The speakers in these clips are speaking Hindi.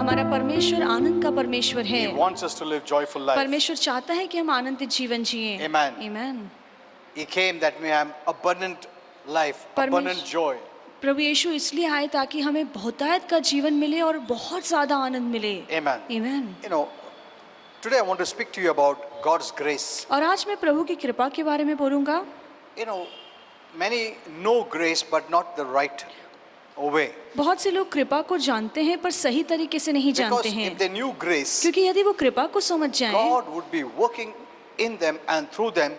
हमारा परमेश्वर आनंद का परमेश्वर है। He wants us to live joyful life. परमेश्वर चाहता है कि हम आनंदित जीवन जिएं। Amen. Amen. He came that we have abundant life, abundant joy. प्रभु यीशु इसलिए आए ताकि हमें बहुतायत का जीवन मिले और बहुत ज्यादा आनंद मिले। Amen. Amen. You know, today I want to speak to you about God's grace. और आज मैं प्रभु की कृपा के बारे में बोलूंगा। You know, many know grace but not the right way. बहुत से लोग कृपा को जानते हैं पर सही तरीके से नहीं जानते Because हैं। if they knew grace, क्योंकि यदि वो कृपा को समझ जाएं, God would be working in them and through them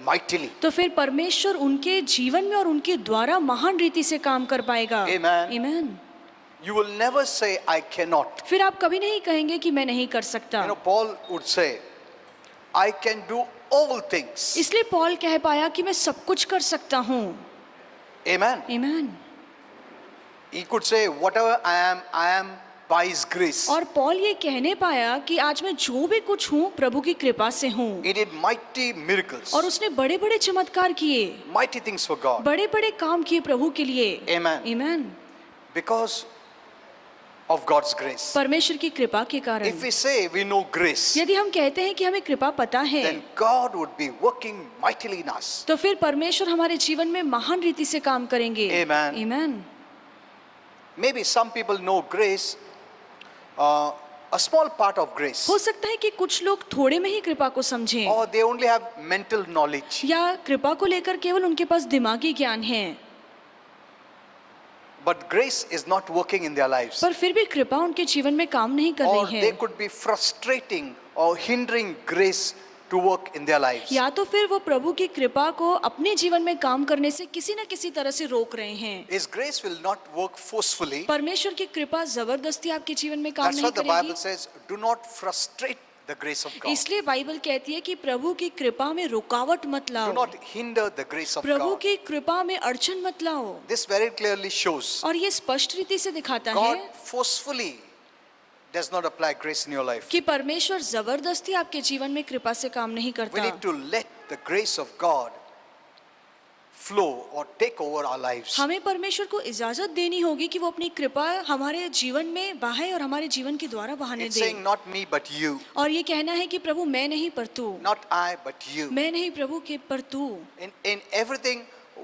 mightily. तो फिर परमेश्वर उनके जीवन में और उनके द्वारा महान रीति से काम कर पाएगा। Amen. Amen. You will never say I cannot. फिर आप कभी नहीं कहेंगे कि मैं नहीं कर सकता। You know, Paul would say, I can do all things. इसलिए पॉल कह पाया कि मैं सब कुछ कर सकता हूँ। Amen. Amen. He could say, whatever I am by His grace. और पॉल ये कहने पाया कि आज मैं जो भी कुछ हूँ प्रभु की कृपा से हूँ। He did mighty miracles, और उसने बड़े बड़े चमत्कार किए, mighty things for God. बड़े बड़े काम किए प्रभु के लिए। Amen. Amen. Because of God's grace. परमेश्वर की कृपा के कारण। If we say we know grace, यदि हम कहते हैं कि हमें कृपा पता है, then God would be working mightily in us. तो फिर परमेश्वर हमारे जीवन में महान रीति से काम करेंगे। Amen. Amen. Maybe some people know grace, a small part of grace, हो सकता है कि कुछ लोग थोड़े में ही कृपा को समझें, or they only have mental knowledge. या कृपा को लेकर केवल उनके पास दिमागी ज्ञान है। But grace is not working in their lives. पर फिर भी कृपा उनके जीवन में काम नहीं कर Or रही they है। could be frustrating or hindering grace to work in their lives. या तो फिर वो प्रभु की कृपा को अपने जीवन में काम करने से किसी न किसी तरह से रोक रहे हैं। His grace will not work forcefully. परमेश्वर की कृपा जबरदस्ती आपके जीवन में काम That's नहीं what the Bible करेगी। says. Do not frustrate the grace of God. इसलिए बाइबल कहती है कि प्रभु की कृपा में रुकावट मत Do लाओ, not hinder the grace of Prabhu God. की कृपा में अड़चन मत लाओ। This very clearly shows और ये स्पष्ट रीति से दिखाता God है forcefully does not apply grace in your life. कि परमेश्वर जबरदस्ती आपके जीवन में कृपा से काम नहीं We करता। need to let the grace of God flow or take over our lives. हमें परमेश्वर को इजाजत देनी होगी कि वो अपनी कृपा हमारे जीवन में बहाए और हमारे जीवन के द्वारा बहाने It's they. saying not me but you, और ये कहना है कि प्रभु मैं नहीं पर तू, not I but you. मैं नहीं प्रभु के पर तू। In everything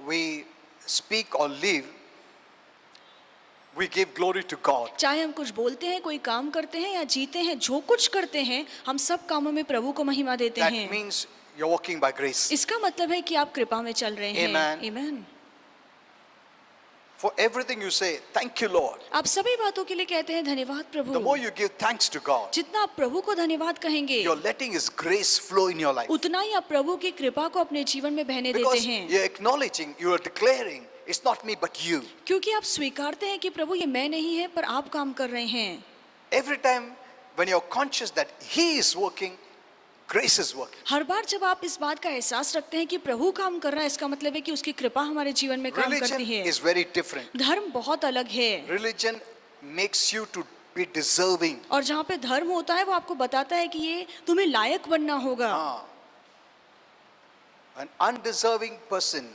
we speak or live, we give glory to God. चाहे हम कुछ बोलते हैं, कोई काम करते हैं या जीते हैं, जो कुछ करते हैं हम सब कामों में प्रभु को महिमा देते That हैं। means you're walking by grace. इसका मतलब है कि आप कृपा में चल रहे हैं। Amen. Amen. For everything you say, thank you Lord. आप सभी बातों के लिए कहते हैं धन्यवाद The Prabhu. more you give thanks to God, जितना आप प्रभु को धन्यवाद कहेंगे, you're letting His grace flow in your life. उतना ही आप प्रभु की कृपा को अपने जीवन में बहने देते Because हैं। you're acknowledging, you are declaring, it's not me but you. क्योंकि आप स्वीकारते हैं कि प्रभु ये मैं नहीं है पर आप काम कर रहे हैं। Every time when you're conscious that He is working, grace is working. हर बार जब आप इस बात का एहसास रखते हैं कि प्रभु काम कर रहा है, इसका मतलब है कि उसकी कृपा हमारे जीवन में काम Religion करती है। is very different. धर्म बहुत अलग है, Religion makes you to be deserving. और जहाँ पे धर्म होता है वो आपको बताता है कि ये तुम्हें लायक बनना होगा। An undeserving person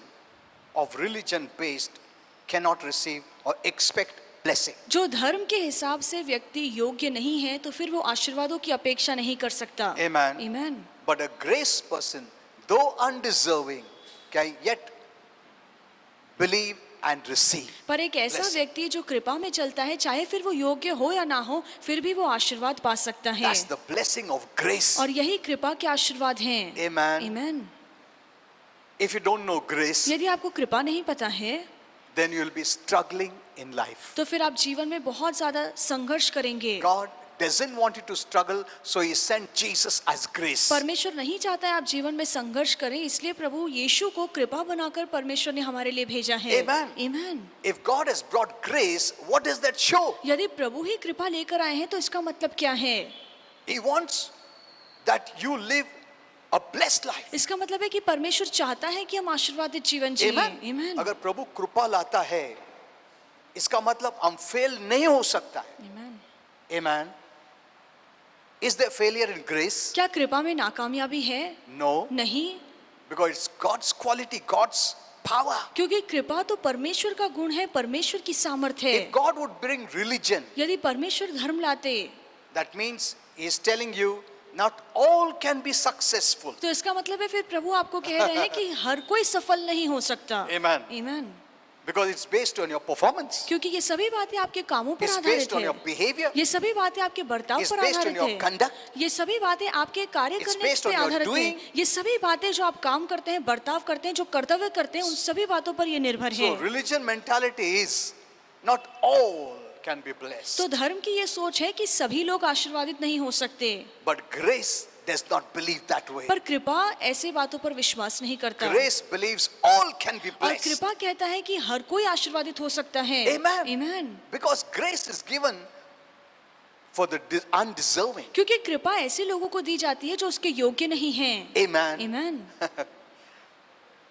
of religion based cannot receive or expect blessing. जो धर्म के हिसाब से व्यक्ति योग्य नहीं है तो फिर वो आशीर्वादों की अपेक्षा नहीं कर सकता। Amen. Amen. But a grace person, though undeserving, can yet believe and receive. पर एक ऐसा blessing. व्यक्ति जो कृपा में चलता है, चाहे फिर वो योग्य हो या ना हो, फिर भी वो आशीर्वाद पा सकता है। That's the blessing of grace. और यही कृपा के आशीर्वाद हैं। Amen. Amen. If you don't know grace, यदि आपको कृपा नहीं पता है then you will be struggling in life. तो फिर आप जीवन में बहुत ज्यादा संघर्ष करेंगे। God doesn't want you to struggle, so He sent Jesus as grace. परमेश्वर नहीं चाहता है आप जीवन में संघर्ष करें, इसलिए प्रभु यीशु को कृपा बनाकर परमेश्वर ने हमारे लिए भेजा है। Amen. Amen. If God has brought grace, what does that show? यदि प्रभु ही कृपा लेकर आए हैं तो इसका मतलब क्या है? He wants that you live a blessed life. इसका मतलब है कि परमेश्वर चाहता है कि हम आशीर्वादित जीवन जिएं। Amen. Amen. अगर प्रभु कृपा लाता है, इसका मतलब हम फेल नहीं हो सकता है। Amen. Amen. Is there failure in grace? क्या कृपा में नाकामयाबी है? No. नहीं, Because it's God's quality, God's power. क्योंकि कृपा तो परमेश्वर का गुण है, परमेश्वर की सामर्थ्य है। If God would bring religion, यदि परमेश्वर धर्म लाते that means He is telling you not all can be successful. तो इसका मतलब है फिर प्रभु आपको कह रहे हैं कि हर कोई सफल नहीं हो सकता। Amen. Amen. Because it's based on your performance. क्योंकि ये सभी बातें आपके कामों पर It's आधारित based on है, your behavior. ये सभी बातें आपके बर्ताव It's पर based on आधारित your है, conduct. ये सभी बातें आपके कार्य It's करने based पे on your आधारित doing. हैं, ये सभी बातें जो आप काम करते हैं, बर्ताव करते हैं, जो कर्तव्य करते हैं, उन सभी बातों पर ये निर्भर है। So religion mentality is not all can be blessed. तो धर्म की ये सोच है कि सभी लोग आशीर्वादित नहीं हो सकते, But grace does not believe that way. पर कृपा ऐसी बातों पर विश्वास नहीं करता। Grace believes all can be और blessed. कृपा कहता है कि हर कोई आशीर्वादित हो सकता है। Amen. Amen. Because grace is given for the undeserving. क्योंकि कृपा ऐसे लोगों को दी जाती है जो उसके योग्य नहीं हैं। Amen. Amen.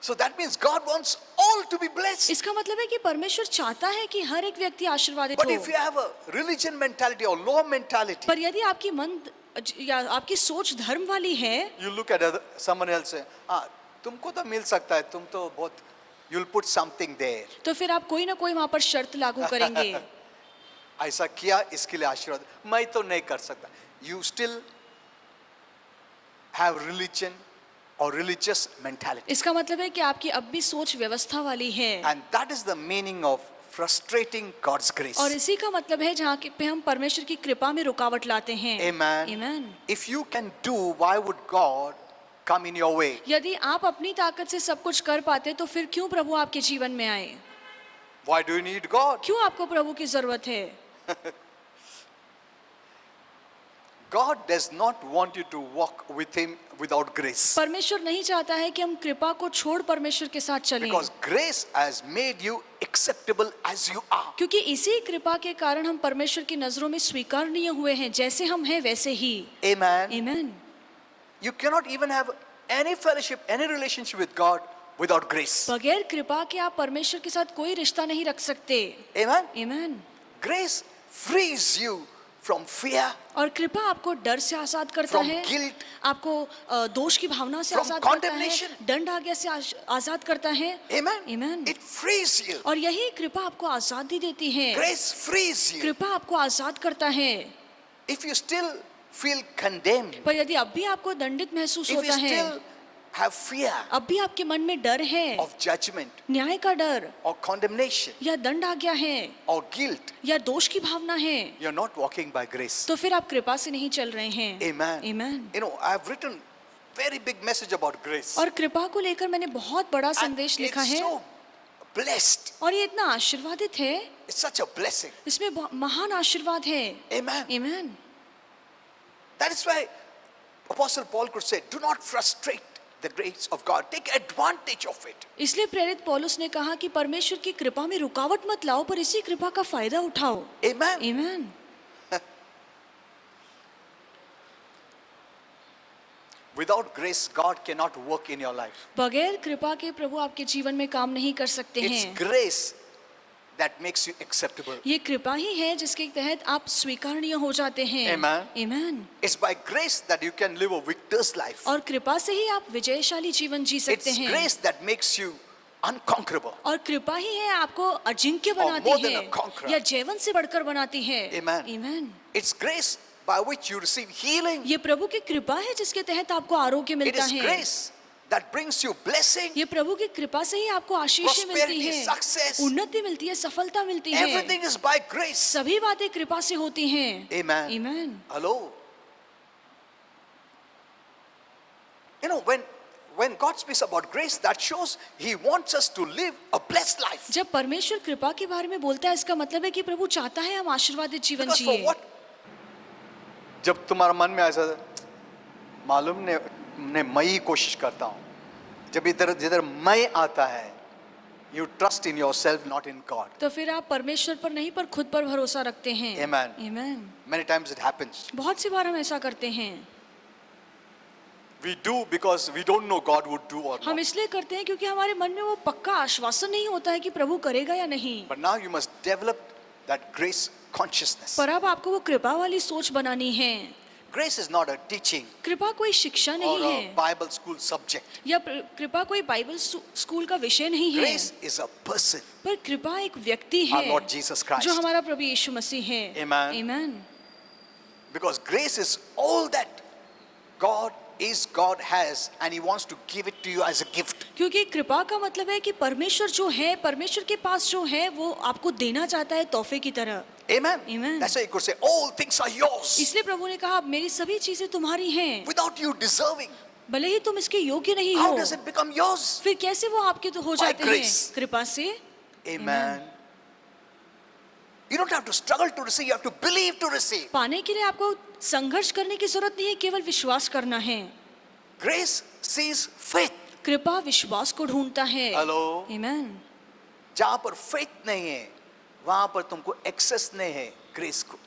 So that means God wants all to be blessed. इसका मतलब है कि परमेश्वर चाहता है कि हर एक व्यक्ति आशीर्वादित But हो। if you have a religion mentality or law mentality, पर यदि आपकी मन या आपकी सोच धर्म वाली है, you look at someone else say, हाँ तुमको तो मिल सकता है, तुम तो बहुत, you'll put something there. तो फिर आप कोई ना कोई वहां पर शर्त लागू करेंगे। ऐसा किया इसके लिए आशीर्वाद, मैं तो नहीं कर सकता. You still have religion or religious mentality. इसका मतलब है कि आपकी अब भी सोच व्यवस्था वाली है, And that is the meaning of frustrating God's grace. और इसी का मतलब है जहाँ पे हम परमेश्वर की कृपा में रुकावट लाते हैं। Amen. Amen. If you can do, why would God come in your way? यदि आप अपनी ताकत से सब कुछ कर पाते तो फिर क्यों प्रभु आपके जीवन में आए? Why do you need God? क्यों आपको प्रभु की जरूरत है? God does not want you to walk with Him without grace. परमेश्वर नहीं चाहता है कि हम कृपा को छोड़ परमेश्वर के साथ चलें, Because grace has made you acceptable as you are. क्योंकि इसी कृपा के कारण हम परमेश्वर की नजरों में स्वीकारनीय हुए हैं, जैसे हम हैं वैसे ही। Amen. Amen. You cannot even have any fellowship, any relationship with God without grace. बगैर कृपा के आप परमेश्वर के साथ कोई रिश्ता नहीं रख सकते। Amen. Amen. Grace frees you from fear, और कृपा आपको डर से आजाद करता from है, guilt, आपको दोष की भावना से from आजाद करता है, condemnation. दंड आज्ञा से आजाद करता है। Amen. Amen. It frees you. और यही कृपा आपको आजादी देती है। Grace frees you. कृपा आपको आजाद करता है। If you still feel condemned, पर यदि अब भी आपको दंडित महसूस if you होता है, still have fear अब भी आपके मन में डर है, of judgment न्याय का डर or condemnation या दंड आज्ञा है or guilt, या दोष की भावना है, you're not walking by grace. तो फिर आप कृपा से नहीं चल रहे हैं। Amen. Amen. You know, I've written very big message about grace. और कृपा को लेकर मैंने बहुत बड़ा And संदेश लिखा it's है, so blessed. और ये इतना आशीर्वादित है, It's such a blessing. इसमें महान आशीर्वाद है। Amen. Amen. That is why Apostle Paul could say, do not frustrate the grace of God. Take advantage of it. इसलिए प्रेरित पौलुस ने कहा कि परमेश्वर की कृपा में रुकावट मत लाओ, पर इसी कृपा का फायदा उठाओ। Amen. Amen. Without grace, God cannot work in your life. बगैर कृपा के प्रभु आपके जीवन में काम नहीं कर सकते It's हैं। grace that makes you acceptable. ये कृपा ही है जिसके तहत आप स्वीकारनीय हो जाते हैं। Amen. Amen. It's by grace that you can live a victor's life. और कृपा से ही आप विजयशाली जीवन जी सकते It's हैं। grace that makes you unconquerable. और कृपा ही है आपको अजिंक्य more बनाती than है a conqueror. या जैवन से बढ़कर बनाती है। Amen. Amen. It's grace by which you receive healing. ये प्रभु की कृपा है जिसके तहत आपको आरोग्य It मिलता is है। grace that brings you blessing. ये प्रभु की कृपा से ही आपको आशीष मिलती Prosperity, है, success. उन्नति मिलती है, सफलता मिलती है। Everything is by grace. सभी बातें कृपा से होती हैं। Amen. Amen. Hello. You know, when God speaks about grace, that shows He wants us to live a blessed life. जब परमेश्वर कृपा के बारे में बोलता है, इसका मतलब है कि प्रभु चाहता है हम आशीर्वादित जीवन Because for जिए। what? जब तुम्हारा मन में ऐसा मालूम ने मैं ही कोशिश करता हूँ, जब इधर जिधर मैं आता है, you trust in yourself, not in God. तो फिर आप परमेश्वर पर नहीं पर खुद पर भरोसा रखते हैं। Amen. Amen. Many times it happens. बहुत सी बार हम ऐसा करते हैं। We do because we don't know God would do or हम not. इसलिए करते हैं क्योंकि हमारे मन में वो पक्का आश्वासन नहीं होता है कि प्रभु करेगा या नहीं। But now you must develop that grace consciousness. पर अब आपको वो कृपा वाली सोच बनानी है। grace is not a teaching कृपा कोई शिक्षा or नहीं a है Bible school subject. या कृपा कोई बाइबल स्कूल का विषय नहीं है, Grace is a person, पर कृपा एक व्यक्ति our है Lord Jesus Christ. जो हमारा प्रभु यीशु मसीह है। Amen. Amen. Because grace is all that God has, and He wants to give it to you as a gift. क्योंकि कृपा का मतलब है कि परमेश्वर जो है, परमेश्वर के पास जो है वो आपको देना चाहता है तोहफे की तरह। Amen. Amen. That's why He could say, all things are yours इसलिए प्रभु ने कहा मेरी सभी चीजें तुम्हारी हैं, without you deserving. भले ही तुम इसके योग्य नहीं How हो, does it become yours? फिर कैसे वो आपके तो हो By जाते हैं grace. कृपा से। Amen. You don't have to struggle to receive, you have to believe to receive. पाने के लिए आपको संघर्ष करने की जरूरत नहीं है, केवल विश्वास करना है। Grace sees faith. कृपा विश्वास को ढूंढता है। Hello. Amen. जहां पर faith नहीं है, वहां पर तुमको access नहीं है grace को.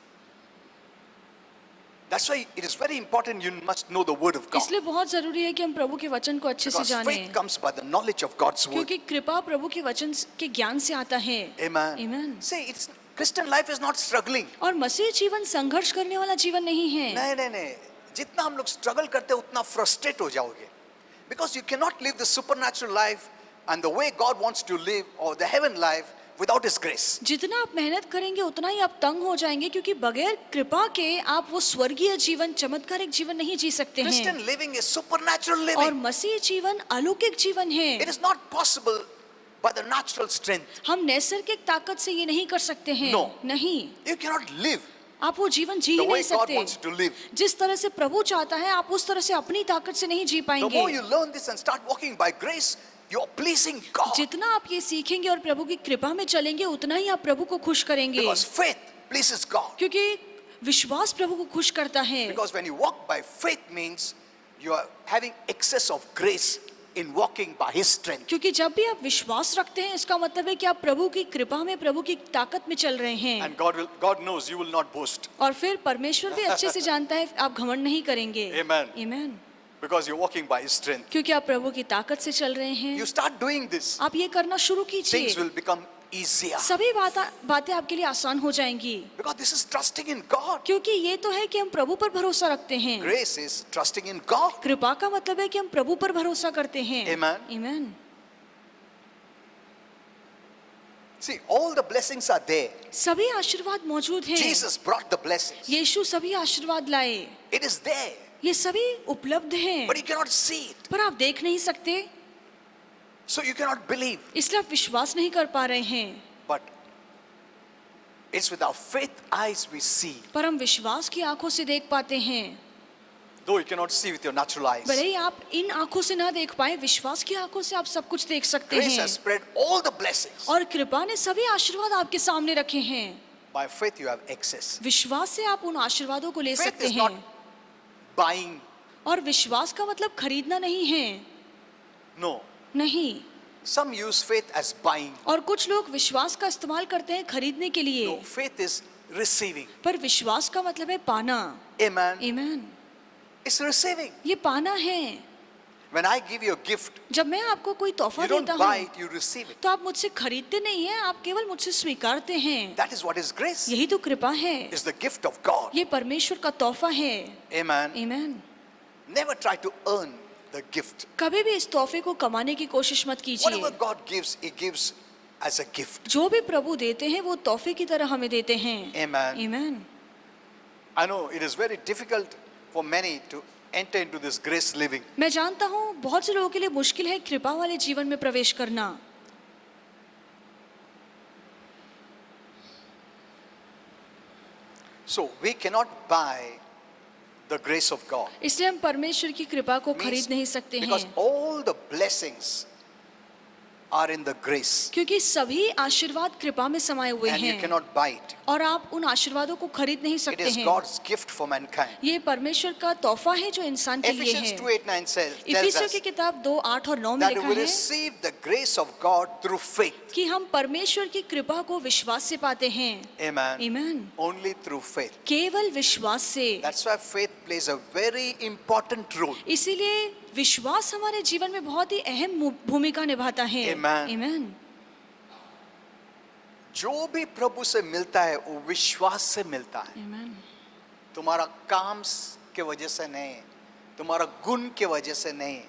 That's why it is very important you must know the word of God. इसलिए बहुत जरूरी है कि हम प्रभु के वचन को अच्छे से Because जानें, faith comes by the knowledge of God's word. क्योंकि कृपा प्रभु के वचन के ज्ञान से आता है। Amen. Amen. See, it's Christian life is not struggling. और मसीह जीवन संघर्ष करने वाला जीवन नहीं है। नहीं, जितना हम लोग स्ट्रगल करते हैं उतना फ्रस्ट्रेट हो जाओगे. Because you cannot live the supernatural life and the way God wants to live or the heaven life without His grace. जितना आप मेहनत करेंगे उतना ही आप तंग हो जाएंगे, क्योंकि बगैर कृपा के आप वो स्वर्गीय जीवन, चमत्कारिक जीवन नहीं जी सकते हैं। Christian living is supernatural और living. मसीह जीवन अलौकिक जीवन है। It is not possible by the natural strength. हम नैसर्गिक ताकत से ये नहीं कर सकते हैं। No. नहीं, You cannot live आप वो जीवन जी the ही way नहीं God wants सकते। you to live. जिस तरह से प्रभु चाहता है आप उस तरह से अपनी ताकत से नहीं जी The पाएंगे। more you learn this and start walking by grace, you're pleasing God. जितना आप ये सीखेंगे और प्रभु की कृपा में चलेंगे उतना ही आप प्रभु को खुश करेंगे, Because faith pleases God. क्योंकि विश्वास प्रभु को खुश करता है। Because when you walk by faith means you are having excess of grace in walking by His strength. क्योंकि जब भी आप विश्वास रखते हैं इसका मतलब है कि आप प्रभु की कृपा में, प्रभु की ताकत में चल रहे हैं। And God knows you will not boast. और फिर परमेश्वर भी अच्छे से जानता है आप घमंड नहीं करेंगे। Amen. Amen. Because you're walking by His strength. क्योंकि आप प्रभु की ताकत से चल रहे हैं। You start doing this, आप ये करना शुरू things कीजिए, will become easier. सभी बातें आपके लिए आसान हो जाएंगी। Because this is trusting in God. क्योंकि ये तो है कि हम प्रभु पर भरोसा रखते हैं। Grace is trusting in God. कृपा का मतलब है कि हम प्रभु पर भरोसा करते हैं। Amen. Amen. See, all the blessings are there. सभी आशीर्वाद मौजूद हैं। Jesus brought the blessings. यीशु सभी आशीर्वाद लाए, It is there, ये सभी उपलब्ध हैं, but you cannot see it. पर आप देख नहीं सकते, So you cannot believe. इसलिए आप विश्वास नहीं कर पा रहे हैं। But it's with our faith eyes we see. पर हम विश्वास की आंखों से देख पाते हैं। Though you cannot see with your natural eyes. भले ही आप इन आंखों से ना देख पाए, विश्वास की आंखों से आप सब कुछ देख सकते Grace हैं। has spread all the blessings. और कृपा ने सभी आशीर्वाद आपके सामने रखे हैं। By faith you have access. विश्वास से आप उन आशीर्वादों को ले Faith सकते is not हैं। buying. और विश्वास का मतलब खरीदना नहीं है, No. नहीं। Some use faith as buying. और कुछ लोग विश्वास का इस्तेमाल करते हैं खरीदने के लिए, No, faith is receiving. पर विश्वास का मतलब है पाना। Amen. Amen. It's receiving. ये पाना है। When I give you a gift, जब मैं आपको कोई तोहफा you don't देता buy हूँ it, you receive it. तो आप मुझसे खरीदते नहीं हैं, आप केवल मुझसे स्वीकारते हैं। That is what is grace. यही तो कृपा है, It's the gift of God. ये परमेश्वर का तोहफा है। Amen. Amen. Never try to earn the gift. कभी भी इस तोहफे को कमाने की कोशिश मत कीजिए। Whatever God gives, He gives as a gift. जो भी प्रभु देते हैं वो तोहफे की तरह हमें देते हैं। Amen. Amen. I know it is very difficult for many to enter into this grace living. मैं जानता हूँ बहुत से लोगों के लिए मुश्किल है कृपा वाले जीवन में प्रवेश करना। So we cannot buy the grace of God. इसलिए हम परमेश्वर की कृपा को Means- खरीद नहीं सकते Because हैं, all the blessings are in the grace. क्योंकि सभी आशीर्वाद कृपा में समाये हुए And you हैं cannot buy it. और आप उन आशीर्वादों को खरीद नहीं It सकते is हैं। God's gift for mankind. ये परमेश्वर का तोहफा है जो इंसान के लिए Ephesians है। 2:8-9 tells इफिसियों us की किताब 2:8 और 9 में that लिखा we है receive the grace of God through faith. कि हम परमेश्वर की कृपा को विश्वास से पाते हैं। Amen. Amen. Only through faith. केवल विश्वास से। That's why faith plays a very important role. इसीलिए विश्वास हमारे जीवन में बहुत ही अहम भूमिका निभाता है। Amen. Amen. जो भी प्रभु से मिलता है वो विश्वास से मिलता है। Amen. तुम्हारा काम के वजह से नहीं, तुम्हारा गुण के वजह से नहीं,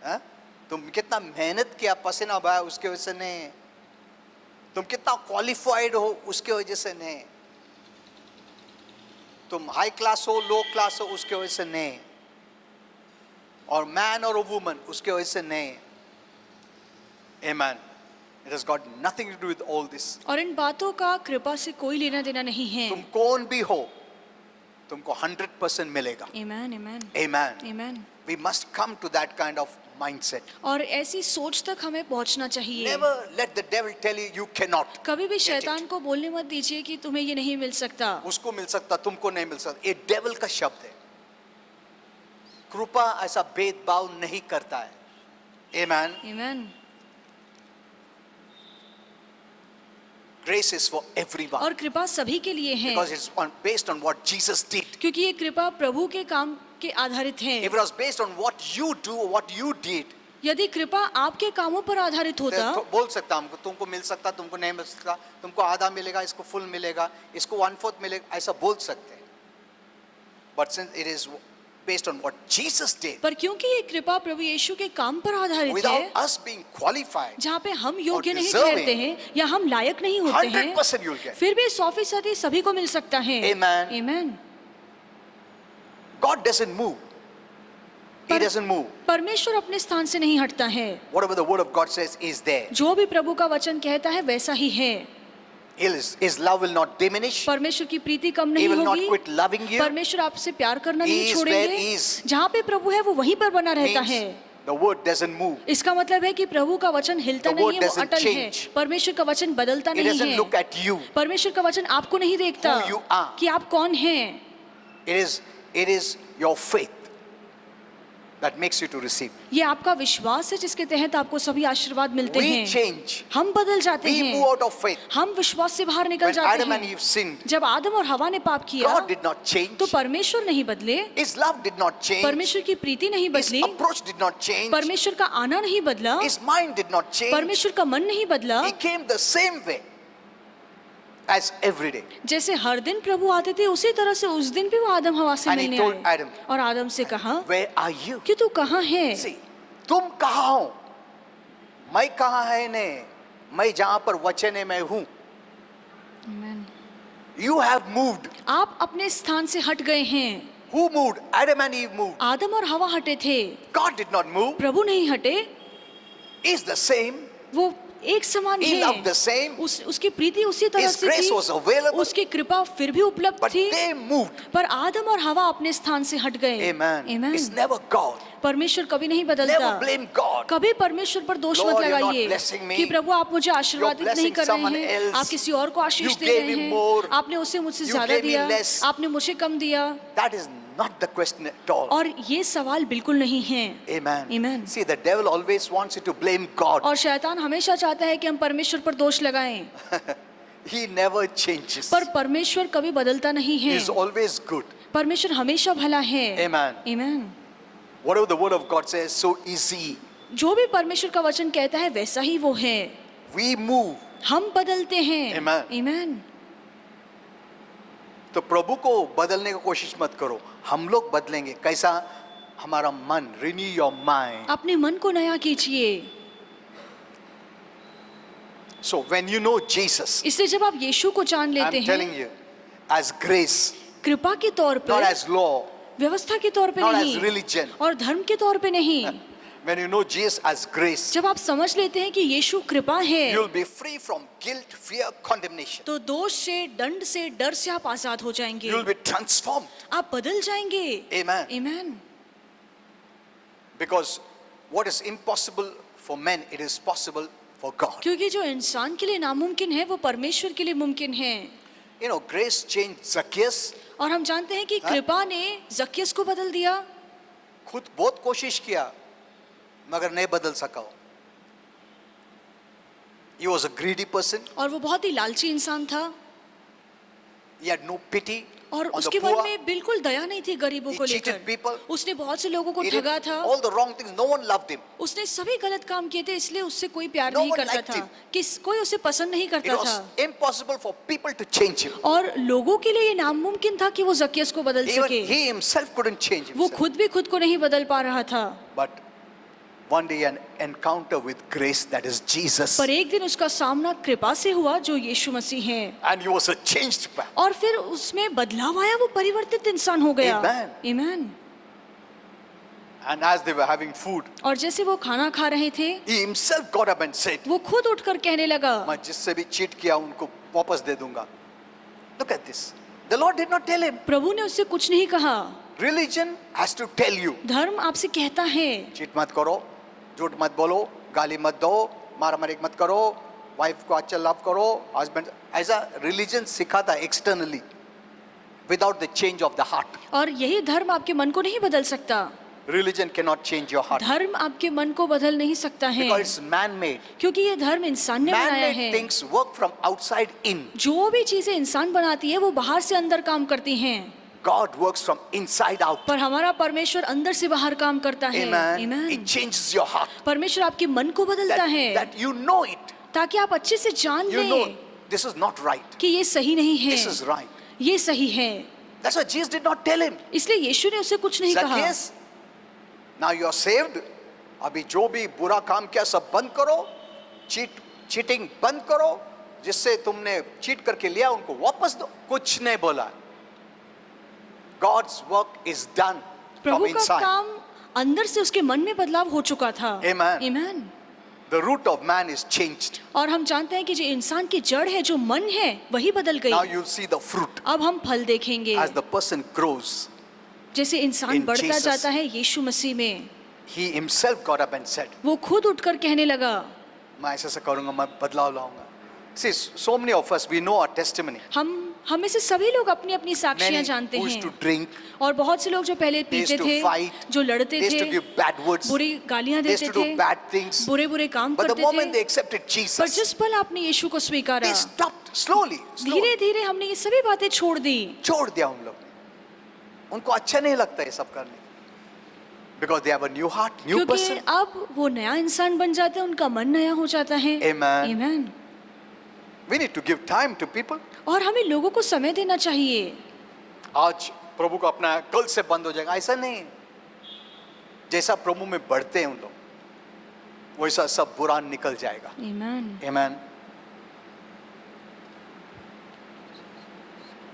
हाँ? तुम कितना मेहनत किया, पसीना बहाया उसके वजह से नहीं, तुम कितना क्वालिफाइड हो उसके वजह से नहीं, तुम हाई क्लास हो लो क्लास हो उसके वजह से नहीं, और मैन और वुमन उसके वजह से नहीं. Amen. It has got nothing to do with all this. और इन बातों का कृपा से कोई लेना देना नहीं है. तुम कौन भी हो, तुमको 100% मिलेगा. Amen, amen. Amen. Amen. We must come to that kind of mindset. और ऐसी सोच तक हमें पहुंचना चाहिए. Never let the devil tell you you cannot. कभी भी get शैतान it. को बोलने मत दीजिए कि तुम्हें ये नहीं मिल सकता. उसको मिल सकता, तुमको नहीं मिल सकता. ये डेविल का शब्द है. कृपा ऐसा भेदभाव नहीं करता है. Amen. Amen. Grace is for everyone. और कृपा सभी के लिए है. Because it's based on what Jesus did. क्योंकि ये कृपा प्रभु के काम के आधारित है. If it was based on what you do, what you did, यदि कृपा आपके कामों पर आधारित होता, तो बोल सकता हमको, तुमको मिल सकता, तुमको नहीं मिल सकता, तुमको आधा मिलेगा, इसको फुल मिलेगा, इसको 1/4 मिलेगा, ऐसा बोल सकते हैं. But since it is based on what Jesus did, पर क्योंकि ये कृपा प्रभु यीशु के काम पर आधारित without है, us being qualified, जहाँ पे हम योग्य नहीं deserving, ठहरते हैं या हम लायक नहीं होते हैं, 100% you'll get. फिर भी 100% सभी को मिल सकता है. Amen. Amen. God doesn't move. He doesn't move. परमेश्वर अपने स्थान से नहीं हटता है. Whatever the word of God says is there. जो भी प्रभु का वचन कहता है वैसा ही है. His love will not diminish. परमेश्वर की प्रीति कम He नहीं will not होगी. quit loving you. परमेश्वर आपसे प्यार करना He नहीं is where he छोड़ेंगे. is. जहाँ पे प्रभु है वो वहीं पर बना रहता है. Means the word doesn't move. इसका मतलब है कि प्रभु का वचन हिलता The नहीं word है, वो doesn't अटल है. change. परमेश्वर का वचन बदलता It नहीं doesn't है. look at you. परमेश्वर का वचन आपको नहीं देखता Who you are. कि आप कौन हैं. It is your faith that makes you to receive. ये आपका विश्वास है जिसके तहत आपको सभी आशीर्वाद मिलते We हैं. change. हम बदल जाते We हैं. move out of faith. हम विश्वास से बाहर निकल When जाते Adam and हैं. Eve sinned, जब आदम और हवा ने पाप किया God did not change. तो परमेश्वर नहीं बदले. His love did not change. परमेश्वर की प्रीति नहीं His बदली. approach did not change. परमेश्वर का आना नहीं बदला. His mind did not change. परमेश्वर का मन नहीं बदला. He came the same way as every day. जैसे हर दिन प्रभु आते थे उसी तरह से उस दिन भी वो आदम हवा से And he मिलने told आए. Adam, और आदम से कहा Where are you? कि तू कहाँ है. See, तुम कहाँ हो? मैं कहाँ है ने? मैं जहाँ पर वचन है मैं हूँ. Amen. You have moved. आप अपने स्थान से हट गए हैं. Who moved? Adam and Eve moved. आदम और हवा हटे थे. God did not move. प्रभु नहीं हटे. He's the same. वो एक समान He है. loved the same. उसकी प्रीति उसी तरह His से grace थी. was available. उसकी कृपा फिर भी उपलब्ध But थी. they moved. पर आदम और हवा अपने स्थान से हट गए. Amen. Amen. It's never God. परमेश्वर कभी नहीं बदलता. Never blame God. कभी परमेश्वर पर दोष Lord, मत you're not लगाइए blessing me. कि प्रभु आप मुझे आशीर्वादित You're नहीं blessing कर रहे someone हैं. else. आप किसी और को आशीष You दे gave रहे him हैं. more. आपने उसे मुझसे You ज्यादा gave me दिया. less. आपने मुझे कम दिया. That is not the question at all. और ये सवाल बिल्कुल नहीं है. Amen. Amen. See, the devil always wants you to blame God. और शैतान हमेशा चाहता है कि हम परमेश्वर पर दोष लगाएं. He never changes. पर परमेश्वर कभी बदलता नहीं है. He is always good. परमेश्वर हमेशा भला है. Amen. Amen. Whatever the word of God says, so is He. जो भी परमेश्वर का वचन कहता है वैसा ही वो है. We move. हम बदलते हैं. Amen. Amen. तो प्रभु को बदलने की कोशिश मत करो. हम लोग बदलेंगे. कैसा? हमारा मन. Renew your mind. अपने मन को नया कीजिए. So when you know Jesus, इसलिए जब आप यीशु को जान लेते I'm हैं, telling you, as grace, कृपा के तौर not पर, as law, व्यवस्था के तौर पे not as नहीं, religion. और धर्म के तौर पे नहीं. When you know Jesus as grace, जब आप समझ लेते हैं कि यीशु कृपा है, you'll be free from guilt, fear, condemnation. तो दोष से, दंड से, डर से आप आजाद हो जाएंगे. You'll be transformed. आप बदल जाएंगे. Amen. Amen. Because what is impossible for men, it is possible for God. क्योंकि जो इंसान के लिए नामुमकिन है वो परमेश्वर के लिए मुमकिन है. You know, grace changed Zacchaeus. और हम जानते हैं कि कृपा ने जक्कियस को बदल दिया. खुद बहुत कोशिश किया मगर नहीं बदल सका. He was a greedy person. और वो बहुत ही लालची इंसान था. He had no pity. और on the उसके मन poor. में बिल्कुल दया नहीं थी गरीबों He को cheated लेकर। people. उसने बहुत से लोगों को He did ठगा था। all the wrong things. No one loved him. उसने सभी गलत काम किए थे, इसलिए उससे कोई प्यार No नहीं one करता liked था। him. कोई उसे पसंद नहीं It करता was था। impossible for people to change him. और लोगों के लिए ये नामुमकिन था कि वो जक्कियस को बदल Even सके। he himself couldn't change वो himself. खुद भी खुद को नहीं बदल पा रहा था। But one day an encounter with grace, that is Jesus. पर एक दिन उसका सामना कृपा से हुआ जो यीशु मसीह है। And he was a changed man. और फिर उसमें बदलाव आया, वो परिवर्तित इंसान हो गया। Amen. Amen. And as they were having food, और जैसे वो खाना खा रहे थे, he himself got up and said, वो खुद उठकर कहने लगा, मैं जिससे भी चीट किया उनको वापस दे दूंगा. Look at this. The Lord did not tell him. प्रभु ने उससे कुछ नहीं कहा। Religion has to tell you. धर्म आपसे कहता है चीट मत करो, झूठ मत बोलो, गाली मत दो, मारामारी मत करो, वाइफ को अच्छा लव करो, हस्बैंड, ऐसा रिलीजन सिखाता externally without the change of the heart. और यही धर्म आपके मन को नहीं बदल सकता। Religion cannot change your heart धर्म आपके मन को बदल नहीं सकता है, because it's man-made. क्योंकि ये धर्म इंसान ने बनाया Man-made है। things work from outside in. जो भी चीजें इंसान बनाती है वो बाहर से अंदर काम करती हैं, God works from inside out. पर हमारा परमेश्वर अंदर से बाहर काम करता है। Amen. Amen. It changes your heart. परमेश्वर आपके मन को बदलता है That you know it. ताकि आप अच्छे से जान You know लें this is not right. कि ये सही नहीं है, This is right. ये सही है। That's why Jesus did not tell him. इसलिए यीशु ने उसे कुछ नहीं कहा। Zacchaeus, now you are saved. अभी जो भी बुरा काम किया सब बंद करो, चीटिंग बंद करो, जिससे तुमने चीट करके लिया उनको वापस दो. कुछ नहीं बोला. God's work is done from प्रभु का inside. काम अंदर से उसके मन में बदलाव हो चुका था। Amen. Amen. The root of man is changed. और हम जानते हैं कि जो इंसान की जड़ है, जो मन है, वही बदल Now गई। you'll see the fruit अब हम फल देखेंगे। as the person grows. जैसे इंसान In बढ़ता Jesus. जाता है यीशु मसीह में, He himself got up and said, वो खुद उठकर कहने लगा, मैं ऐसा करूंगा, मैं बदलाव लाऊंगा. See, so many of us, we know our testimony. हम में से सभी लोग अपनी अपनी साक्षियां Many जानते who used to हैं। drink, और बहुत से लोग जो पहले they used पीते to थे, fight, जो लड़ते they used to थे, give bad words, बुरी गालियां they used देते to do थे, bad things. बुरे बुरे काम But the करते moment they थे। accepted पर Jesus, जिस पल आपने यीशु को स्वीकारा, they stopped slowly. धीरे धीरे हमने ये सभी बातें छोड़ दी। छोड़ दिया उन लोग ने. उनको अच्छा नहीं लगता ये सब करने. Because they have a new heart, new क्योंकि person. अब वो नया इंसान बन जाते हैं, उनका मन नया हो जाता है। Amen. Amen. We need to give time to people. और हमें लोगों को समय देना चाहिए। आज प्रभु को अपना कल से बंद हो जाएगा, ऐसा नहीं. जैसा प्रभु में बढ़ते हैं उन लोग, वैसा सब बुरा निकल जाएगा. Amen. Amen.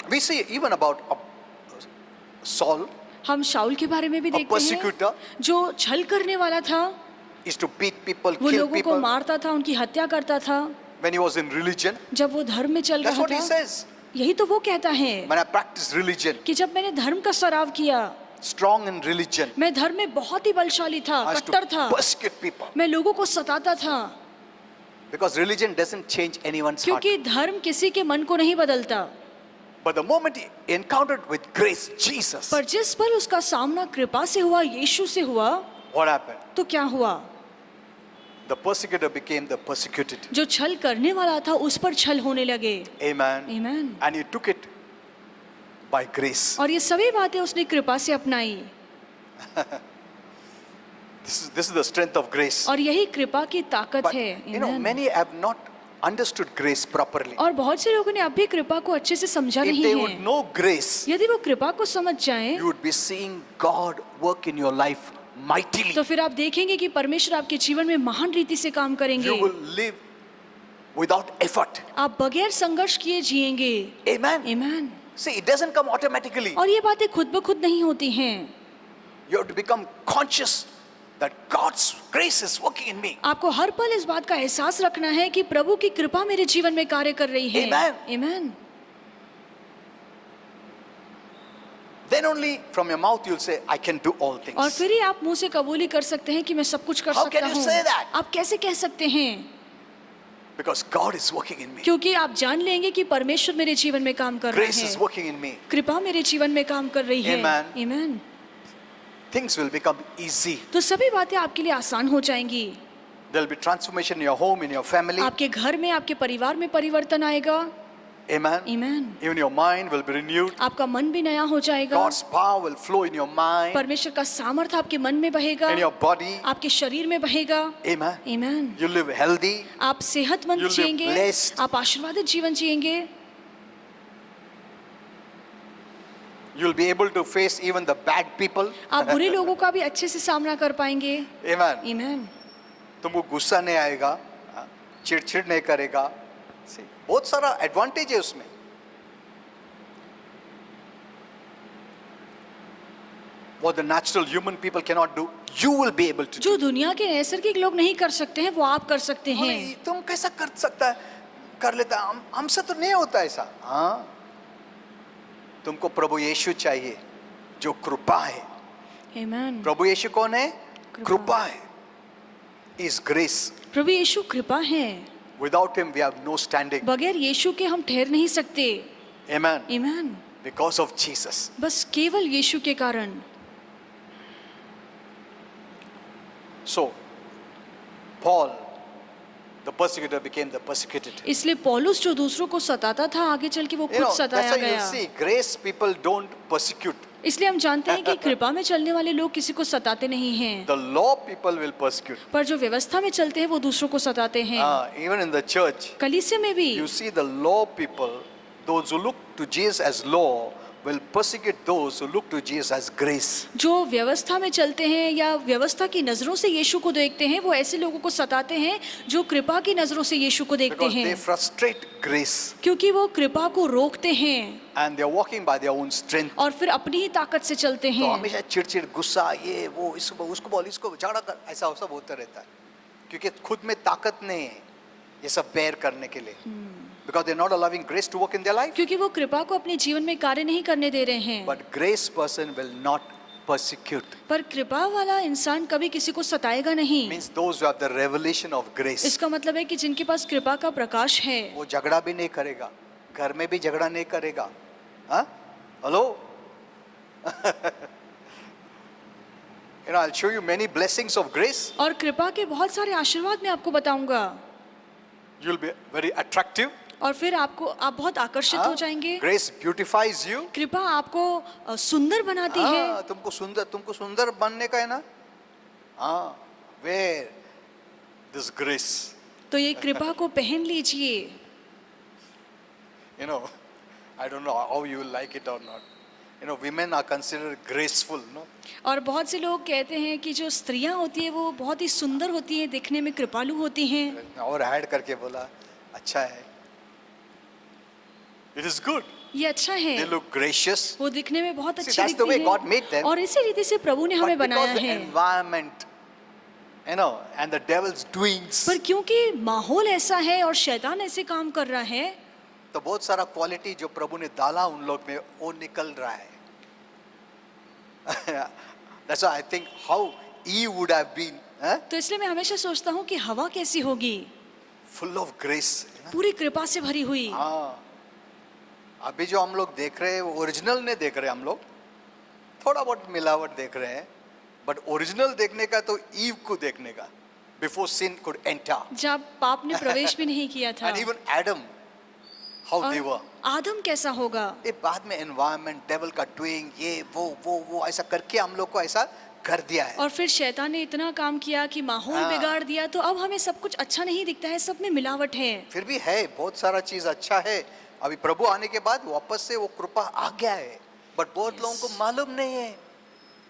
We see even about Saul, हम शाऊल के बारे में भी a देखते हैं, persecutor, जो छल करने वाला था, used to beat people, वो kill लोगों को people मारता था, उनकी हत्या करता था। when he was in religion. जब वो धर्म में चल That's रहा what he था, says. यही तो वो कहता है When I practiced religion, कि जब मैंने धर्म का सराव किया, strong in religion, मैं धर्म में बहुत ही बलशाली था, I used कट्टर to था, persecute people. मैं लोगों को सताता था, Because religion doesn't change anyone's heart. क्योंकि धर्म किसी के मन को नहीं बदलता। But the moment he encountered with grace, Jesus, पर जिस पल उसका सामना कृपा से हुआ, यीशु से हुआ, what happened? तो क्या हुआ? The persecutor became the persecuted. जो छल करने वाला था उस पर छल होने लगे। Amen. Amen. And he took it by grace. और ये सभी बातें उसने कृपा से अपनाई। This is the strength of grace. और यही कृपा की ताकत But है। you know, Amen. many have not understood grace properly. और बहुत से लोगों ने अब भी कृपा को अच्छे से समझा If नहीं they है। would know grace, यदि वो कृपा को समझ जाएं, you would be seeing God work in your life mightily. तो फिर आप देखेंगे कि परमेश्वर आपके जीवन में महान रीति से काम करेंगे। You will live without effort. आप बगैर संघर्ष किए जिएंगे। Amen. Amen. See, it doesn't come automatically. और ये बातें खुद ब खुद नहीं होती हैं। You have to become conscious that God's grace is working in me. आपको हर पल इस बात का एहसास रखना है कि प्रभु की कृपा मेरे जीवन में कार्य कर रही है। Amen. Amen. Then only from your mouth you'll say, I can do all और things. फिर ही आप मुंह से कबूली कर सकते हैं कि मैं सब कुछ कर How सकता can you हूँ। say that? आप कैसे कह सकते हैं? Because God is working in me. क्योंकि आप जान लेंगे कि परमेश्वर मेरे जीवन में काम कर रहा Grace is है। working in me. कृपा मेरे जीवन में काम कर रही है। Amen. Amen. Things will become easy. तो सभी बातें आपके लिए आसान हो जाएंगी। There'll be transformation in your home, in your family. आपके घर में, आपके परिवार में परिवर्तन आएगा। Amen. Amen. Even your mind will be renewed. आपका मन भी नया हो जाएगा, God's power will flow in your mind, परमेश्वर का सामर्थ्य आपके मन में बहेगा, in your body. आपके शरीर में बहेगा। Amen. Amen. You live healthy. आप सेहतमंद You'll live जिएंगे, blessed. आप आशीर्वादित जीवन जिएंगे। You'll be able to face even the bad people. आप बुरे लोगों का भी अच्छे से सामना कर पाएंगे। Amen. Amen. तुमको गुस्सा नहीं आएगा, चिड़चिड़ नहीं करेगा। See, बहुत सारा एडवांटेज है उसमें। What the natural human people cannot do, you will be able to do. जो दुनिया के नैसर्गिक लोग नहीं कर सकते हैं वो आप कर सकते हैं। नहीं, तुम कैसा कर सकता है, कर लेता, हमसे तो नहीं होता ऐसा। हाँ, तुमको प्रभु यीशु चाहिए जो कृपा है। Amen. प्रभु यीशु कौन है? कृपा। कृपा है। Is grace. प्रभु यीशु कृपा है। Without him we have no standing. बगैर यीशु के हम ठहर नहीं सकते। Amen. Amen. Because of Jesus. बस केवल यीशु के कारण। So, Paul, the persecutor, became the persecuted. इसलिए पौलुस जो दूसरों को सताता था आगे चल के वो You खुद know, that's सताया why you गया। see, grace people don't persecute. इसलिए हम जानते हैं कि कृपा में चलने वाले लोग किसी को सताते नहीं हैं, The law people will persecute. पर जो व्यवस्था में चलते हैं वो दूसरों को सताते हैं। Even in the church, कलीसिया में भी you see the law people, those who look to Jesus as law, will persecute those who look to Jesus as grace. जो व्यवस्था में चलते हैं या व्यवस्था की नजरों से यीशु को देखते हैं वो ऐसे लोगों को सताते हैं जो कृपा की नजरों से यीशु को देखते Because they हैं, frustrate grace क्योंकि वो कृपा को रोकते हैं and they are walking by their own strength. और फिर अपनी ही ताकत से चलते तो हैं। हमेशा चिड़चिड़, गुस्सा, ये वो, इसको उसको बोल, इसको झगड़ा कर, ऐसा सब होता रहता है, क्योंकि खुद में ताकत नहीं है ये सब बेयर करने के लिए। Because they are not allowing grace to work in their life. क्योंकि वो कृपा को अपने जीवन में कार्य नहीं करने दे रहे हैं। But grace person will not persecute. पर कृपा वाला इंसान कभी किसी को सताएगा नहीं। Means those who have the revelation of grace. इसका मतलब है कि जिनके पास कृपा का प्रकाश है वो झगड़ा भी नहीं करेगा, घर में भी झगड़ा नहीं करेगा। हाँ, hello. You know, I'll show you many blessings of grace. और कृपा के बहुत सारे आशीर्वाद मैं आपको बताऊंगा You'll be very attractive. और फिर आप बहुत आकर्षित हो जाएंगे। Grace beautifies you. कृपा आपको सुंदर बनाती है। हाँ, तुमको सुंदर बनने का है ना। हाँ, where this grace. तो ये कृपा को पहन लीजिए। You know, I don't know how you will like it or not. You know, women are considered graceful, no? और बहुत से लोग कहते हैं कि जो स्त्रियां होती है वो बहुत ही सुंदर होती हैं, दिखने में कृपालु होती हैं। और ऐड करके बोला, अच्छा है। It is good. ये अच्छा है। They look gracious. वो दिखने में बहुत See, अच्छे that's the way God दिखते made हैं them. और इसी रीति से प्रभु ने हमें But बनाया because the है। environment, you know, and the devil's doings, पर क्योंकि माहौल ऐसा है और शैतान ऐसे काम कर रहा है तो बहुत सारा क्वालिटी जो प्रभु ने डाला उन लोग में वो निकल रहा है। That's why I think how Eve would have been, तो इसलिए मैं हमेशा सोचता हूँ कि हवा कैसी होगी, full of grace. पूरी कृपा से भरी हुई। हाँ, अभी जो हम लोग देख रहे हैं वो ओरिजिनल नहीं देख रहे हम लोग, थोड़ा बहुत मिलावट देख रहे हैं, बट ओरिजिनल देखने का तो ईव को देखने का, बिफोर सिन कुड एंटर, जब पाप ने प्रवेश भी नहीं किया था। And even Adam, how they were, और आदम कैसा होगा। ये बाद में एनवायरनमेंट, डेविल का डूइंग, ये वो ऐसा करके हम लोग को ऐसा कर दिया है। और फिर शैतान ने इतना काम किया कि माहौल बिगाड़ दिया, तो अब हमें सब कुछ अच्छा नहीं दिखता है, सब में मिलावट है। फिर भी है बहुत सारा चीज अच्छा है, अभी प्रभु आने के बाद वापस से वो कृपा आ गया है, बट बहुत लोगों को मालूम नहीं है।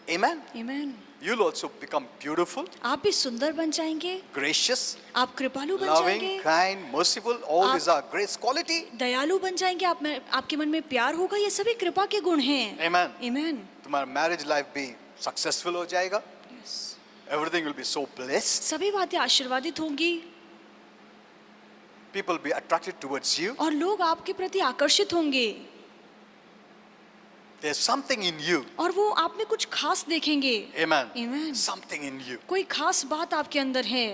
Amen. Amen. You'll also become beautiful, आप भी सुंदर बन जाएंगे, gracious, आप कृपालु बन loving, जाएंगे, kind, merciful. All these are grace quality. दयालु बन जाएंगे, आपके मन में प्यार होगा, ये सभी कृपा के गुण हैं। Amen. Amen. तुम्हारा मैरिज लाइफ भी सक्सेसफुल हो जाएगा. Yes. Everything will be so blessed. सभी बातें आशीर्वादित होंगी People be attracted towards you. और लोग आपके प्रति आकर्षित होंगे There's something in you. और वो आप में कुछ खास देखेंगे। Amen. Amen. Something in you. कोई खास बात आपके अंदर है।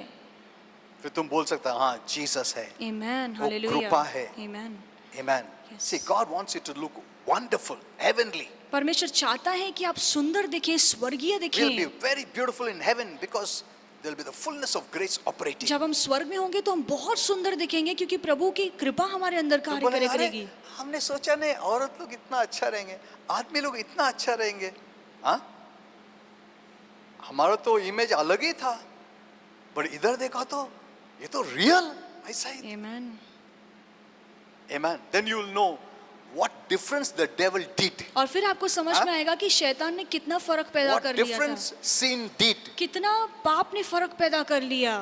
फिर तुम बोल सकते हो हाँ जीसस है. Amen. वो Hallelujah. कृपा है. Amen. Amen. Yes. See, God wants you to look wonderful, heavenly. परमेश्वर चाहता है कि आप सुंदर दिखें, स्वर्गीय We'll be दिखें। very beautiful in heaven because there'll be the fullness of grace operating. जब हम स्वर्ग में होंगे तो हम बहुत सुंदर दिखेंगे क्योंकि प्रभु की कृपा हमारे अंदर तो कार्य बोले, करे अरे करेगी। हमने सोचा नहीं औरत लोग इतना अच्छा रहेंगे, आदमी लोग इतना अच्छा रहेंगे। हाँ, हमारा तो इमेज अलग ही था, पर इधर देखा तो ये तो रियल ऐसा ही। Amen. Amen. Then you will know what difference the devil did. और फिर आपको समझ हाँ? में आएगा कि शैतान ने कितना फर्क पैदा What कर लिया था, difference sin did. कितना पाप ने फर्क पैदा कर लिया।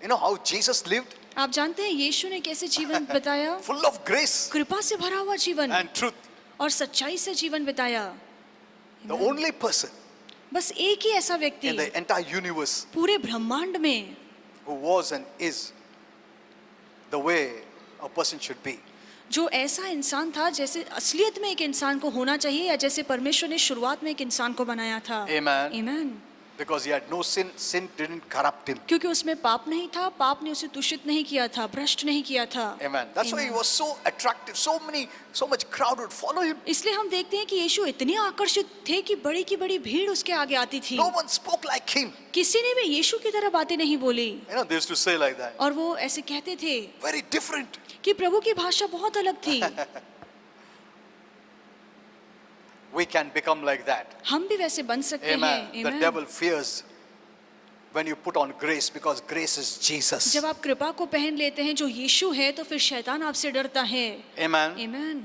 You know how Jesus lived? आप जानते हैं यीशु ने कैसे जीवन बिताया? Full of grace कृपा से भरा हुआ जीवन and truth. और सच्चाई से जीवन बिताया। The only person बस एक ही ऐसा व्यक्ति in the entire universe पूरे ब्रह्मांड में who was and is the way a person should be. जो ऐसा इंसान था जैसे असलियत में एक इंसान को होना चाहिए, या जैसे परमेश्वर ने शुरुआत में एक इंसान को बनाया था। Amen. Amen. Because he had no sin, sin didn't corrupt him. क्योंकि उसमें पाप नहीं था, पाप ने उसे दूषित नहीं किया था, भ्रष्ट नहीं किया था। Amen. That's why he was so attractive. So much crowd would follow him. इसलिए हम देखते हैं कि यीशु इतने आकर्षित थे कि बड़ी की बड़ी भीड़ उसके आगे आती थी। No one spoke like him. किसी ने भी यीशु की तरह बातें नहीं बोली। You know, they used to say like that. और वो ऐसे कहते थे Very different. कि प्रभु की भाषा बहुत अलग थी। We can become like that. हम भी वैसे बन सकते Amen. हैं। The Amen. devil fears when you put on grace because grace is Jesus. जब आप कृपा को पहन लेते हैं जो यीशु है, तो फिर शैतान आपसे डरता है। Amen. Amen.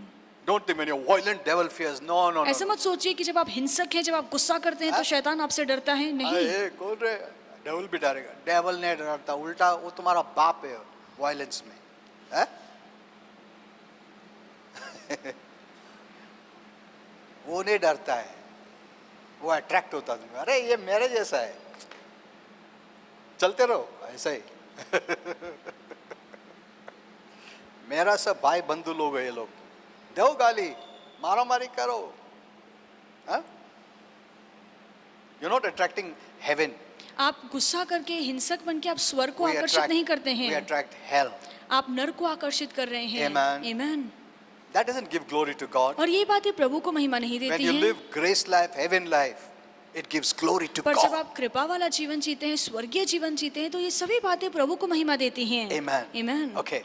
Don't think when you're violent, devil fears. No, no, no. ऐसा मत सोचिए कि जब आप हिंसक हैं, जब आप गुस्सा करते हैं तो शैतान आपसे डरता है। नहीं, अरे कौन रे? डेविल भी डरेगा। डेविल नहीं डरता, उल्टा वो तुम्हारा बाप है वायलेंस में, है? वो नहीं डरता है, वो अट्रैक्ट होता है। अरे ये मेरे जैसा है, चलते रहो ऐसा ही। मेरा सब भाई बंधु लोग है ये लोग, दो गाली, मारा मारी करो, हाँ? You're not attracting heaven. आप गुस्सा करके हिंसक बनके आप स्वर्ग को We आकर्षित attract, नहीं करते we हैं, attract hell. आप नर को आकर्षित कर रहे हैं। Amen. Amen. That doesn't give glory to God. और ये बातें प्रभु को महिमा नहीं When देती you हैं। live grace life, heaven life, it gives glory to पर जब God. आप कृपा वाला जीवन जीते हैं, स्वर्गीय जीवन जीते हैं, तो ये सभी बातें प्रभु को महिमा देती हैं। Amen. Amen. Okay.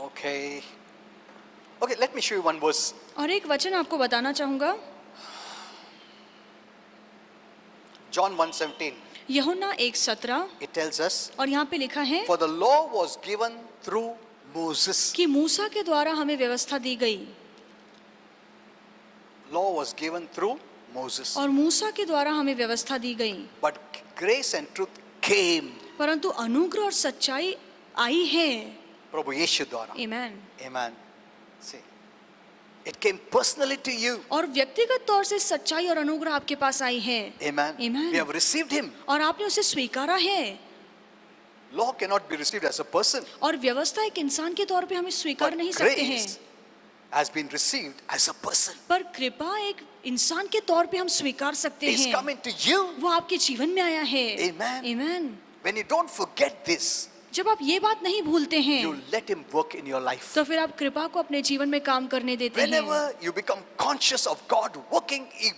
Okay. Okay, let me show you one verse. और एक वचन आपको बताना चाहूंगा, John 1:17. यूहन्ना 1:17, It tells us, और यहाँ पे लिखा है for the law was given through Moses. कि मूसा के द्वारा हमें व्यवस्था दी गई, Law was given through Moses. और मूसा के द्वारा हमें व्यवस्था दी गई, But grace and truth came. परंतु अनुग्रह और सच्चाई आई है। प्रभु यीशु द्वारा. Amen. Amen. See. It came personally to you. और व्यक्तिगत तौर से सच्चाई और अनुग्रह आपके पास आई है। Amen. Amen. We have received him. और आपने उसे स्वीकारा है। Law cannot be received as a person. और व्यवस्था एक इंसान के तौर पे हमें स्वीकार But नहीं सकते हैं, grace has been received as a person. पर कृपा एक इंसान के तौर पे हम स्वीकार सकते It's हैं। come into you. वो आपके जीवन में आया है। Amen. Amen. When you don't forget this, जब आप ये बात नहीं भूलते हैं, you let him work in your life. तो फिर आप कृपा को अपने जीवन में काम करने देते हैं। Whenever you become conscious of God working, he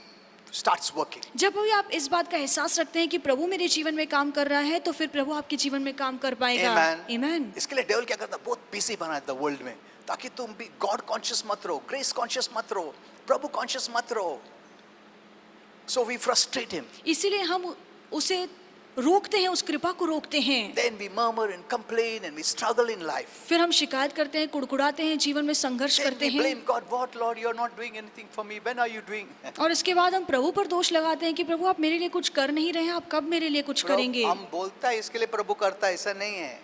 starts working. जब भी आप इस बात का एहसास रखते हैं कि प्रभु मेरे जीवन में काम कर रहा है, तो फिर प्रभु आपके जीवन में काम कर पाएगा। Amen. Amen. इसके लिए डेविल क्या करता है? बहुत बिजी बना देता है वर्ल्ड में, ताकि तुम भी गॉड कॉन्शियस मत रहो, ग्रेस कॉन्शियस मत रहो, प्रभु कॉन्शियस मत रहो. So we frustrate him. इसीलिए हम उसे रोकते हैं, उस कृपा को रोकते हैं। Then we murmur and complain and we struggle in life. फिर हम शिकायत करते हैं, कुड़कुड़ाते हैं, जीवन में संघर्ष Then करते we हैं। blame God. What, Lord, you're not doing anything for me. When are you doing? और इसके बाद हम प्रभु पर दोष लगाते हैं कि प्रभु आप मेरे लिए कुछ कर नहीं रहे हैं, आप कब मेरे लिए कुछ करेंगे। हम बोलता है इसके लिए प्रभु करता है, ऐसा नहीं है.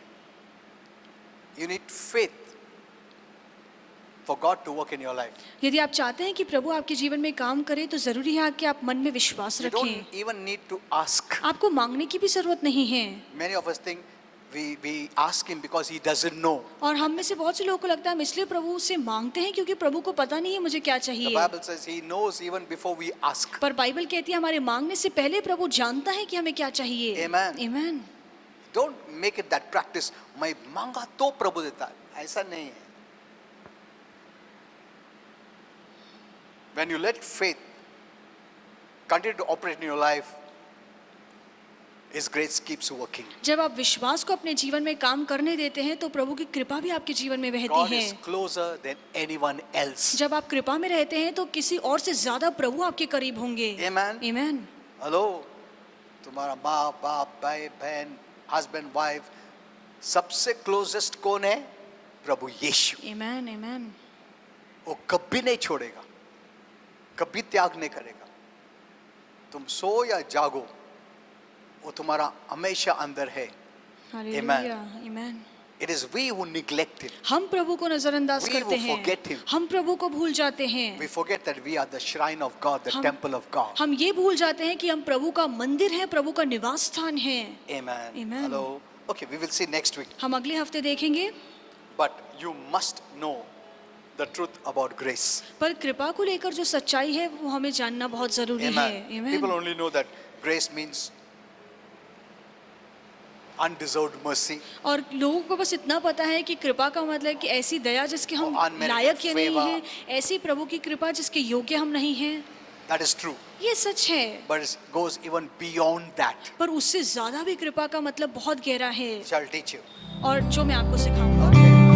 You need faith for God to work in your life. यदि आप चाहते हैं कि प्रभु आपके जीवन में काम करे, तो जरूरी है कि आप मन में विश्वास You रखें। don't even need to ask. आपको मांगने की भी जरूरत नहीं है। Many of us think we ask him because he doesn't know. और हम में से बहुत से लोगों को लगता है हम इसलिए प्रभु से मांगते हैं क्योंकि प्रभु को पता नहीं है मुझे क्या The चाहिए। Bible says he knows even before we ask. पर बाइबल कहती है हमारे मांगने से पहले प्रभु जानता है कि हमें क्या चाहिए। Amen. Amen. Don't make it that practice. मैं मांगा तो प्रभु देता है, ऐसा नहीं है. when you let faith continue to operate in your life, His grace keeps working. जब आप विश्वास को अपने जीवन में काम करने देते हैं तो प्रभु की कृपा भी आपके जीवन में God बहती is है। closer than anyone else. जब आप कृपा में रहते हैं तो किसी और से ज्यादा प्रभु आपके करीब होंगे। Amen. आमीन। हेलो, तुम्हारा माँ बाप भाई बहन हस्बैंड वाइफ सबसे क्लोजेस्ट कौन है? प्रभु यीशु। आमीन आमीन। वो कभी नहीं छोड़ेगा, कभी त्याग नहीं करेगा। तुम सो या जागो, वो तुम्हारा हमेशा अंदर है। हालेलुया आमीन। It is we who neglect Him. हम प्रभु को नजरअंदाज We करते who forget हैं, him. हम प्रभु को भूल जाते हैं। We forget that we are the shrine of God, the हम- temple of God. हम ये भूल जाते हैं कि हम प्रभु का मंदिर है, प्रभु का निवास स्थान है। Amen. Amen. Hello. Okay, we will see next week. हम अगले हफ्ते देखेंगे। But you must know the truth about grace. पर कृपा को लेकर जो सच्चाई है वो हमें जानना बहुत जरूरी है। Amen. आमीन। People only know that grace means undeserved mercy. और लोगों को बस इतना पता है कि कृपा का मतलब है कि ऐसी दया जिसके हम और unmerited लायक या नहीं favor. हैं, ऐसी प्रभु की कृपा जिसके योग्य हम नहीं हैं। That is true. ये सच है। But it goes even beyond that. पर उससे ज्यादा भी कृपा का मतलब बहुत गहरा है Shall teach you. और जो मैं आपको सिखाऊंगा। Okay.